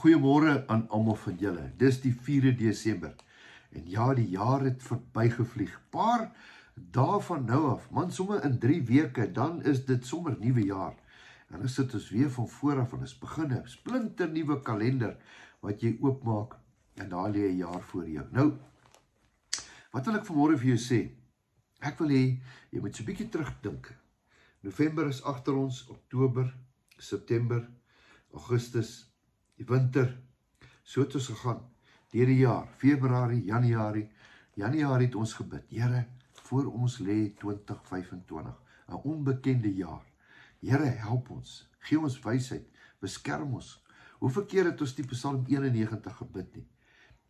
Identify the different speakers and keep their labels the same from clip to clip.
Speaker 1: Goeiemôre aan almal van julle. Dis die 4de Desember. En ja, die jaar het verbygevlieg. Paar dae van nou af. Man, sommer in 3 weke, dan is dit sommer nuwe jaar. En dan sit ons weer van vooraf en ons begin 'n splinter nuwe kalender wat jy oopmaak en daar lê 'n jaar voor jou. Nou, wat wil ek vanmôre vir jou sê? Ek wil hê jy moet so 'n bietjie terugdink. November is agter ons, Oktober, September, Augustus, die winter, so het ons gegaan, deur die jaar, Februarie, Januarie het ons gebid, Here, voor ons lê 2025, 'n onbekende jaar. Here, help ons, gee ons wysheid, beskerm ons. Hoeveel keer het ons die Psalm 91 gebid nie?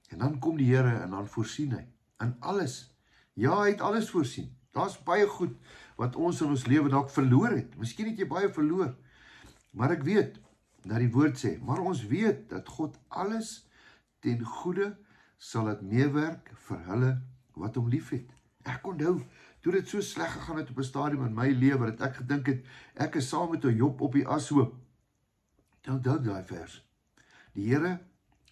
Speaker 1: En dan kom die Here en dan voorsien hy, in alles. Ja, hy het alles voorsien. Daar's baie goed wat ons in ons lewe dalk verloor het. Miskien het jy baie verloor, maar ek weet, dat die woord sê, maar ons weet dat God alles ten goeie sal dit meewerk vir hulle wat hom liefhet. Ek onthou, toe dit so sleg gegaan het op 'n stadium in my lewe, dat ek gedink het, ek is saam met Job op die ashoop. Onthou daai vers. Die Here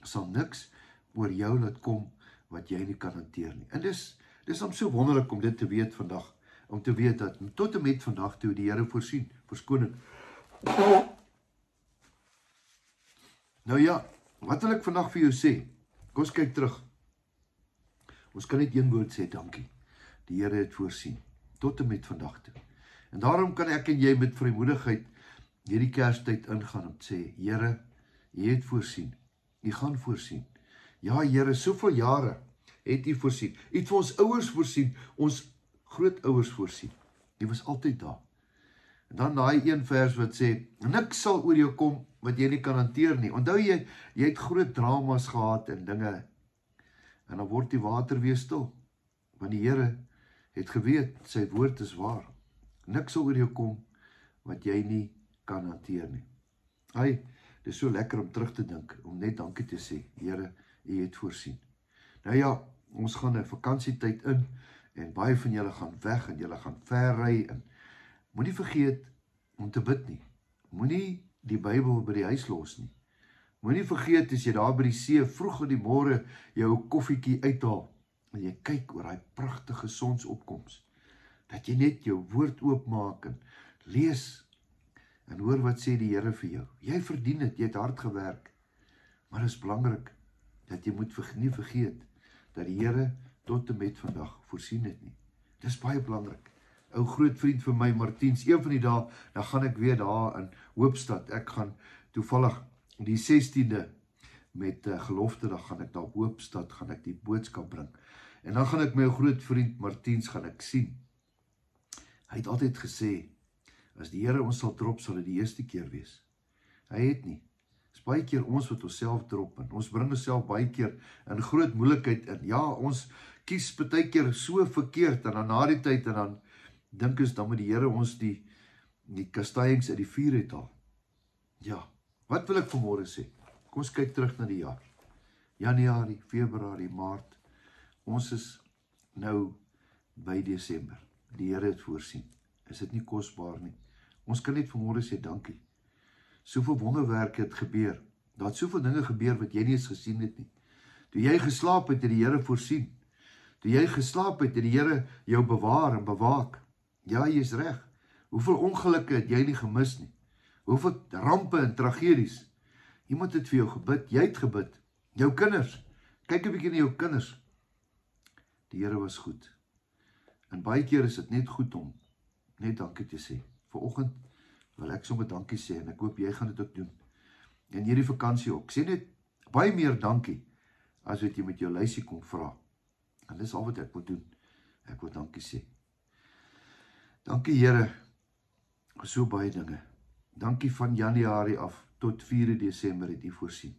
Speaker 1: sal niks oor jou laat kom wat jy nie kan hanteer nie. En dis om so wonderlik om dit te weet vandag, om te weet dat tot en met vandag toe die Here voorsien, verskoning. Nou ja, wat wil ek vandag vir jou sê? Kom ons kyk terug. Ons kan net een woord sê, dankie. Die Here het voorsien, tot en met vandag toe. En daarom kan ek en jy met vrymoedigheid hierdie Kerstyd ingaan om te sê, Here, U het voorsien, U gaan voorsien. Ja, Here, soveel jare het U voorsien. U het vir ons ouers voorsien, ons grootouers voorsien. U was altyd daar. En dan daai een vers wat sê, niks sal oor jou kom wat jy nie kan hanteer nie. Onthou jy het groot dramas gehad en dinge, en dan word die water weer stil, want die Here het geweet, sy woord is waar. Niks sal oor jou kom wat jy nie kan hanteer nie. Dit is so lekker om terug te dink, om net dankie te sê, Here, U het voorsien. Nou ja, ons gaan 'n vakansietyd in, en baie van julle gaan weg, en julle gaan ver ry, en moenie vergeet om te bid nie. Moenie die Bybel by die huis los nie. Moenie vergeet as jy daar by die see vroeg in die môre jou koffietjie uithaal en jy kyk oor daai pragtige sonsopkoms, dat jy net jou woord oopmaak en lees en hoor wat sê die Here vir jou. Jy verdien dit, jy het hard gewerk, maar dit is belangrik dat jy moet nie vergeet dat die Here tot en met vandag voorsien het nie. Dit is baie belangrik. Ou groot vriend vir my, Martiens, een van die dae, dan gaan ek weer daar in Hoopstad. Ek gaan toevallig die 16de met gelofte, dan gaan ek daar op Hoopstad, gaan ek die boodskap bring. En dan gaan ek my groot vriend Martiens gaan ek sien. Hy het altyd gesê, as die Here ons sal drop, sal dit die eerste keer wees. Hy het nie. Dit is baie keer ons wat ons self drop in. Ons bring ons self baie keer in groot moeilikheid in. Ja, ons kies baie keer so verkeerd, en dan na die tyd, en dan dink ons, dan moet die Here ons die kastijdings uit die vuur uithaal. Ja, wat wil ek vanmôre sê? Kom ons kyk terug na die jaar. Januarie, Februarie, Maart. Ons is nou by Desember. Die Here het voorsien. Is dit nie kosbaar nie? Ons kan net vanmôre sê dankie. Soveel wonderwerke het gebeur. Daar het soveel dinge gebeur wat jy nie eens gesien het nie. Toe jy geslaap het, het die Here voorsien. Toe jy geslaap het, het die Here jou bewaar en bewaak. Ja, jy is reg. Hoeveel ongelukke het jy nie gemis nie? Hoeveel rampe en tragedies? Iemand het vir jou gebid, jy het gebid. Jou kinders, kyk 'n bietjie na jou kinders. Die Here was goed. En baie keer is dit net goed om net dankie te sê. Vanoggend wil ek sommer dankie sê, en ek hoop jy gaan dit ook doen. En hierdie vakansie ook. Sê net baie meer dankie, as wat jy met jou lysie kom vra. En dis al wat ek moet doen. Ek wil dankie sê. Dankie Here, vir so baie dinge. Dankie van Januarie af tot 4 Desember het U voorsien.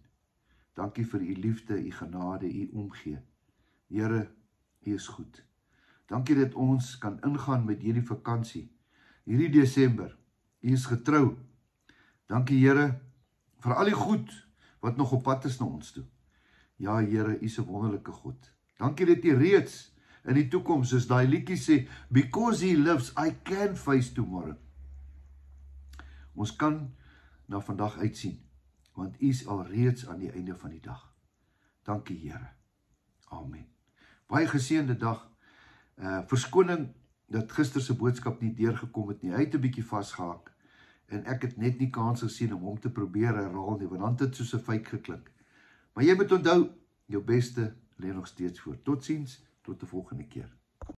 Speaker 1: Dankie vir U liefde, U genade, U omgee. Here, U is goed. Dankie dat ons kan ingaan met hierdie vakansie, hierdie Desember. U is getrou. Dankie Here, vir al die goed wat nog op pad is na ons toe. Ja Here, U is 'n wonderlike God. Dankie dat U reeds in die toekoms, soos daai liedjie sê, because He lives, I can face tomorrow. Ons kan na vandag uitsien. want U is al reeds aan die einde van die dag. Dankie Here. Amen. Baie geseënde dag. Verskoning dat gister se boodskap nie deurgekom het nie. Hy het 'n bietjie vasgehaak en ek het net nie kans gesien om hom te probeer herhaal nie, want dan het dit soos 'n feit geklink. Maar jy moet onthou, jou beste lê nog steeds voor. Totsiens, tot die volgende keer.